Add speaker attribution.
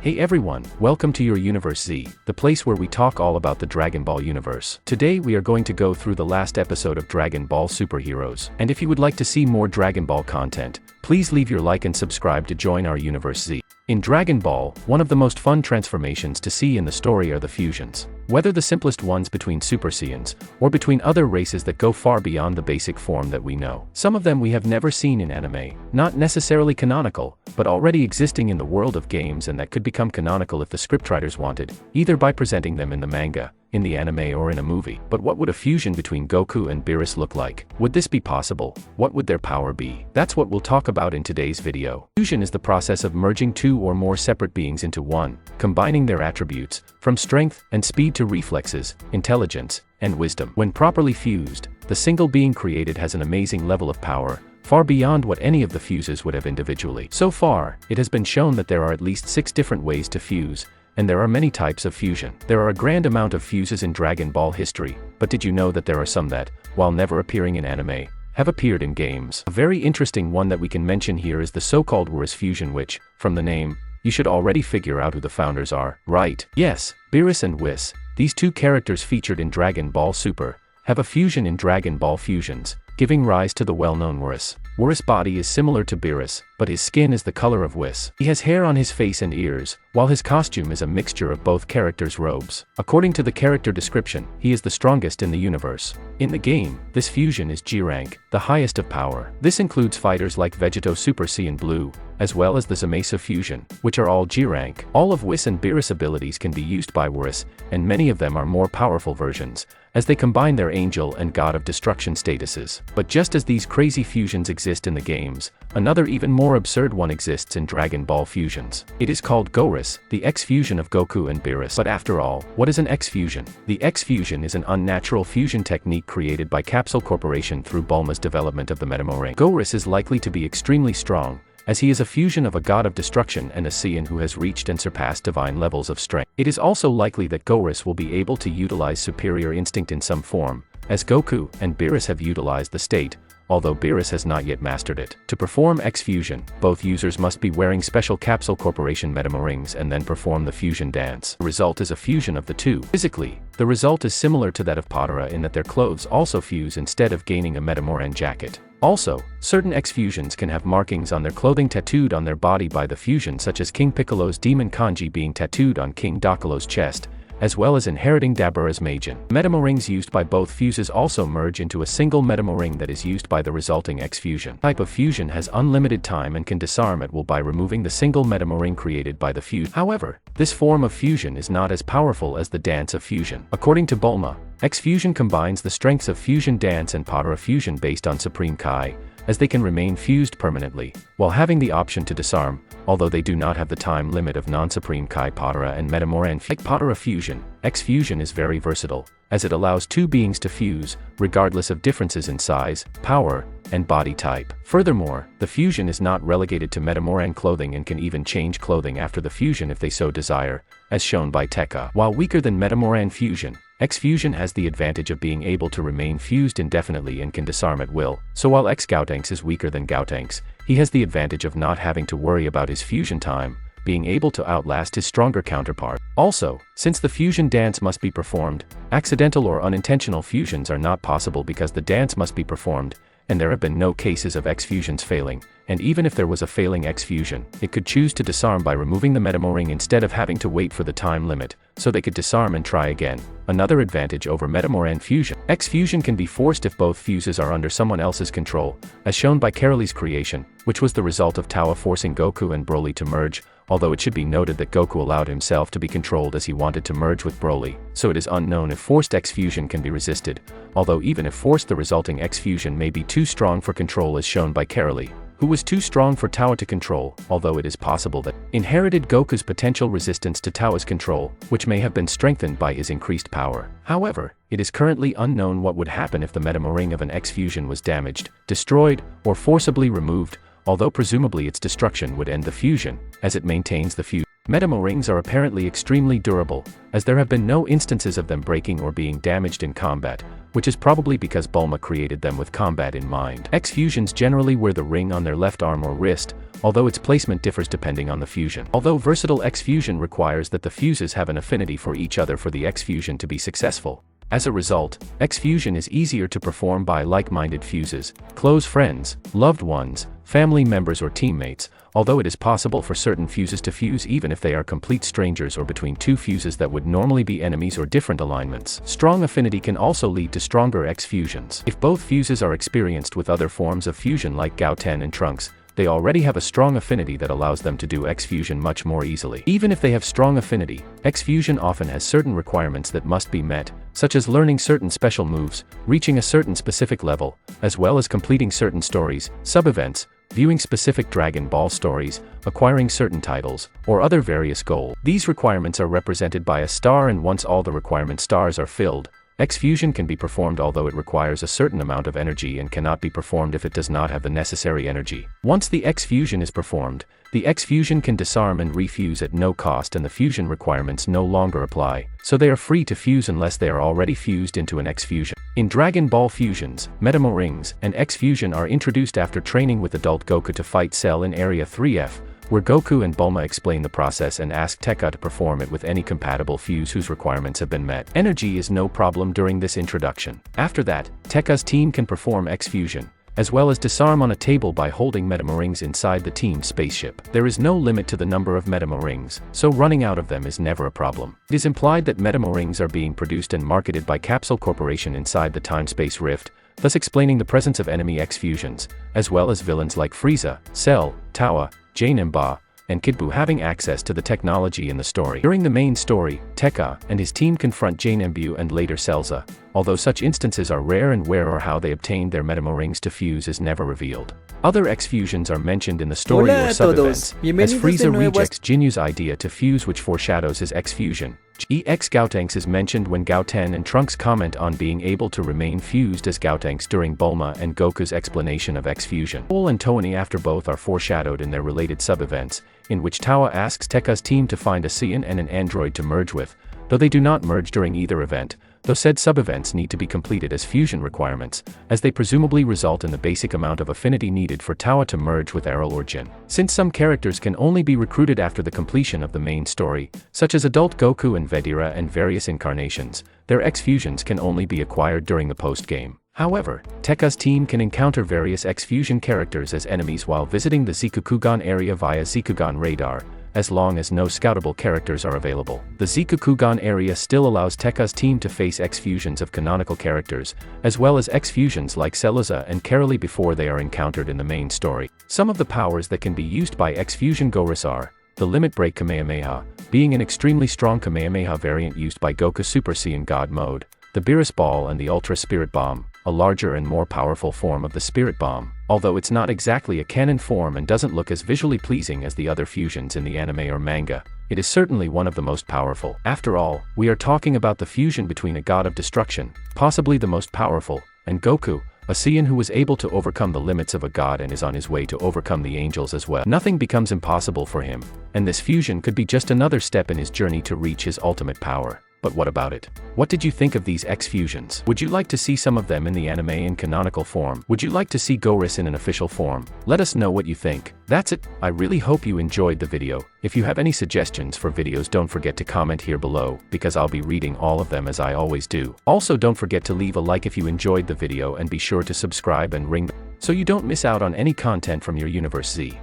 Speaker 1: Hey everyone, welcome to your Universe Z, the place where we talk all about the Dragon Ball universe. Today we are going to go through the last episode of Dragon Ball Superheroes, and if you would like to see more Dragon Ball content, please leave your like and subscribe to join our Universe Z. In Dragon Ball, one of the most fun transformations to see in the story are the fusions. Whether the simplest ones between Super Saiyans, or between other races that go far beyond the basic form that we know. Some of them we have never seen in anime, not necessarily canonical, but already existing in the world of games and that could become canonical if the scriptwriters wanted, either by presenting them in the manga, in the anime or in a movie. But what would a fusion between Goku and Beerus look like? Would this be possible? What would their power be? That's what we'll talk about in today's video. Fusion is the process of merging two or more separate beings into one, combining their attributes, from strength and speed to reflexes, intelligence, and wisdom. When properly fused, the single being created has an amazing level of power, far beyond what any of the fuses would have individually. So far, it has been shown that there are at least 6 different ways to fuse, and there are many types of fusion. There are a grand amount of fuses in Dragon Ball history, but did you know that there are some that, while never appearing in anime, have appeared in games? A very interesting one that we can mention here is the so-called Whis fusion, which, from the name, you should already figure out who the founders are, right? Yes, Beerus and Whis, these two characters featured in Dragon Ball Super, have a fusion in Dragon Ball Fusions, giving rise to the well-known Whis. Whis' body is similar to Beerus, but his skin is the color of Whis. He has hair on his face and ears, while his costume is a mixture of both characters' robes. According to the character description, he is the strongest in the universe. In the game, this fusion is G rank, the highest of power. This includes fighters like Vegeta Super Saiyan Blue, as well as the Zamasu fusion, which are all G rank. All of Whis and Beerus abilities can be used by Whis, and many of them are more powerful versions, as they combine their angel and god of destruction statuses. But just as these crazy fusions exist in the games, another even more absurd one exists in Dragon Ball Fusions. It is called Goris, the X-fusion of Goku and Beerus. But after all, what is an X-fusion? The X-fusion is an unnatural fusion technique created by Capsule Corporation through Bulma's development of the Metamorph. Goris is likely to be extremely strong, as he is a fusion of a god of destruction and a Saiyan who has reached and surpassed divine levels of strength. It is also likely that Goris will be able to utilize superior instinct in some form, as Goku and Beerus have utilized the state, although Beerus has not yet mastered it. To perform X-fusion, both users must be wearing special Capsule Corporation Metamorph rings and then perform the fusion dance. The result is a fusion of the two. Physically, the result is similar to that of Potara in that their clothes also fuse instead of gaining a Metamorph jacket. Also, certain X-fusions can have markings on their clothing tattooed on their body by the fusion, such as King Piccolo's demon kanji being tattooed on King Dakolo's chest, as well as inheriting Dabura's Majin. Metamorph rings used by both fuses also merge into a single Metamorph ring that is used by the resulting X-fusion. Type of fusion has unlimited time and can disarm at will by removing the single Metamorph ring created by the fuse. However, this form of fusion is not as powerful as the dance of fusion. According to Bulma, X-fusion combines the strengths of fusion dance and Potara fusion based on Supreme Kai, as they can remain fused permanently, while having the option to disarm, although they do not have the time limit of non-Supreme Kai Potara and Metamorph. Like Potara fusion, X-fusion is very versatile, as it allows two beings to fuse, regardless of differences in size, power, and body type. Furthermore, the fusion is not relegated to Metamorph clothing and can even change clothing after the fusion if they so desire, as shown by Tekka. While weaker than Metamorph fusion, X-fusion has the advantage of being able to remain fused indefinitely and can disarm at will, so while X-Gautanks is weaker than Gautanks, he has the advantage of not having to worry about his fusion time, being able to outlast his stronger counterpart. Also, since the fusion dance must be performed, accidental or unintentional fusions are not possible because the dance must be performed, and there have been no cases of X-fusions failing, and even if there was a failing X-fusion, it could choose to disarm by removing the Metamorph ring instead of having to wait for the time limit, so they could disarm and try again. Another advantage over Metamorph fusion. X-fusion can be forced if both fuses are under someone else's control, as shown by Caroly's creation, which was the result of Towa forcing Goku and Broly to merge, although it should be noted that Goku allowed himself to be controlled as he wanted to merge with Broly, so it is unknown if forced X-fusion can be resisted, although even if forced the resulting X-fusion may be too strong for control as shown by Caroly, who was too strong for Towa to control, although it is possible that inherited Goku's potential resistance to Towa's control, which may have been strengthened by his increased power. However, it is currently unknown what would happen if the Metamorph ring of an X-fusion was damaged, destroyed, or forcibly removed, although presumably its destruction would end the fusion, as it maintains the fusion. Metamo rings are apparently extremely durable, as there have been no instances of them breaking or being damaged in combat, which is probably because Bulma created them with combat in mind. X-fusions generally wear the ring on their left arm or wrist, although its placement differs depending on the fusion. Although versatile X-fusion requires that the fuses have an affinity for each other for the X-fusion to be successful. As a result, X-fusion is easier to perform by like-minded fuses, close friends, loved ones, family members or teammates, although it is possible for certain fuses to fuse even if they are complete strangers or between two fuses that would normally be enemies or different alignments. Strong affinity can also lead to stronger X-fusions. If both fuses are experienced with other forms of fusion like Goten and Trunks, they already have a strong affinity that allows them to do X-fusion much more easily. Even if they have strong affinity, X-fusion often has certain requirements that must be met, such as learning certain special moves, reaching a certain specific level, as well as completing certain stories, sub-events, viewing specific Dragon Ball stories, acquiring certain titles, or other various goals. These requirements are represented by a star, and once all the requirement stars are filled, X-fusion can be performed, although it requires a certain amount of energy and cannot be performed if it does not have the necessary energy. Once the X-fusion is performed, the X-fusion can disarm and refuse at no cost, and the fusion requirements no longer apply, so they are free to fuse unless they are already fused into an X-fusion. In Dragon Ball fusions, Metamo rings and X-fusion are introduced after training with adult Goku to fight Cell in Area 3F, where Goku and Bulma explain the process and ask Tekka to perform it with any compatible fuse whose requirements have been met. Energy is no problem during this introduction. After that, Tekka's team can perform X-fusion, as well as disarm on a table by holding Metamo rings inside the team's spaceship. There is no limit to the number of Metamo rings, so running out of them is never a problem. It is implied that Metamo rings are being produced and marketed by Capsule Corporation inside the time-space rift, thus explaining the presence of enemy X-fusions, as well as villains like Frieza, Cell, Towa, Janemba, and Kid Buu having access to the technology in the story. During the main story, Tekka and his team confront Janembu and later Celza, although such instances are rare and where or how they obtained their Metamo rings to fuse is never revealed. Other X-fusions are mentioned in the story or sub-events, as Frieza rejects Jinyu's idea to fuse, which foreshadows his X-fusion. EX Gautanks is mentioned when Gauten and Trunks comment on being able to remain fused as Gautanks during Bulma and Goku's explanation of X-fusion. Bull and Toani after both are foreshadowed in their related sub-events, in which Towa asks Tekka's team to find a Saiyan and an android to merge with, though they do not merge during either event, though said sub-events need to be completed as fusion requirements, as they presumably result in the basic amount of affinity needed for Towa to merge with Errol or Jin. Since some characters can only be recruited after the completion of the main story, such as adult Goku and Vegeta and various incarnations, their X-fusions can only be acquired during the post-game. However, Tekka's team can encounter various X-fusion characters as enemies while visiting the Zikukugan area via Zikugan radar, as long as no scoutable characters are available. The Zikukugan area still allows Tekka's team to face X-fusions of canonical characters, as well as X-fusions like Celuza and Caroly before they are encountered in the main story. Some of the powers that can be used by X-fusion Goris are the Limit Break Kamehameha, being an extremely strong Kamehameha variant used by Goku Super Saiyan God mode, the Beerus Ball, and the Ultra Spirit Bomb, a larger and more powerful form of the Spirit Bomb, although it's not exactly a canon form and doesn't look as visually pleasing as the other fusions in the anime or manga. It is certainly one of the most powerful. After all, we are talking about the fusion between a god of destruction, possibly the most powerful, and Goku, a Saiyan who was able to overcome the limits of a god and is on his way to overcome the angels as well. Nothing becomes impossible for him, and this fusion could be just another step in his journey to reach his ultimate power. But what about it? What did you think of these X-fusions? Would you like to see some of them in the anime in canonical form? Would you like to see Goris in an official form? Let us know what you think. That's it. I really hope you enjoyed the video. If you have any suggestions for videos, don't forget to comment here below, because I'll be reading all of them as I always do. Also, don't forget to leave a like if you enjoyed the video and be sure to subscribe and ring the bell so you don't miss out on any content from your Universe Z.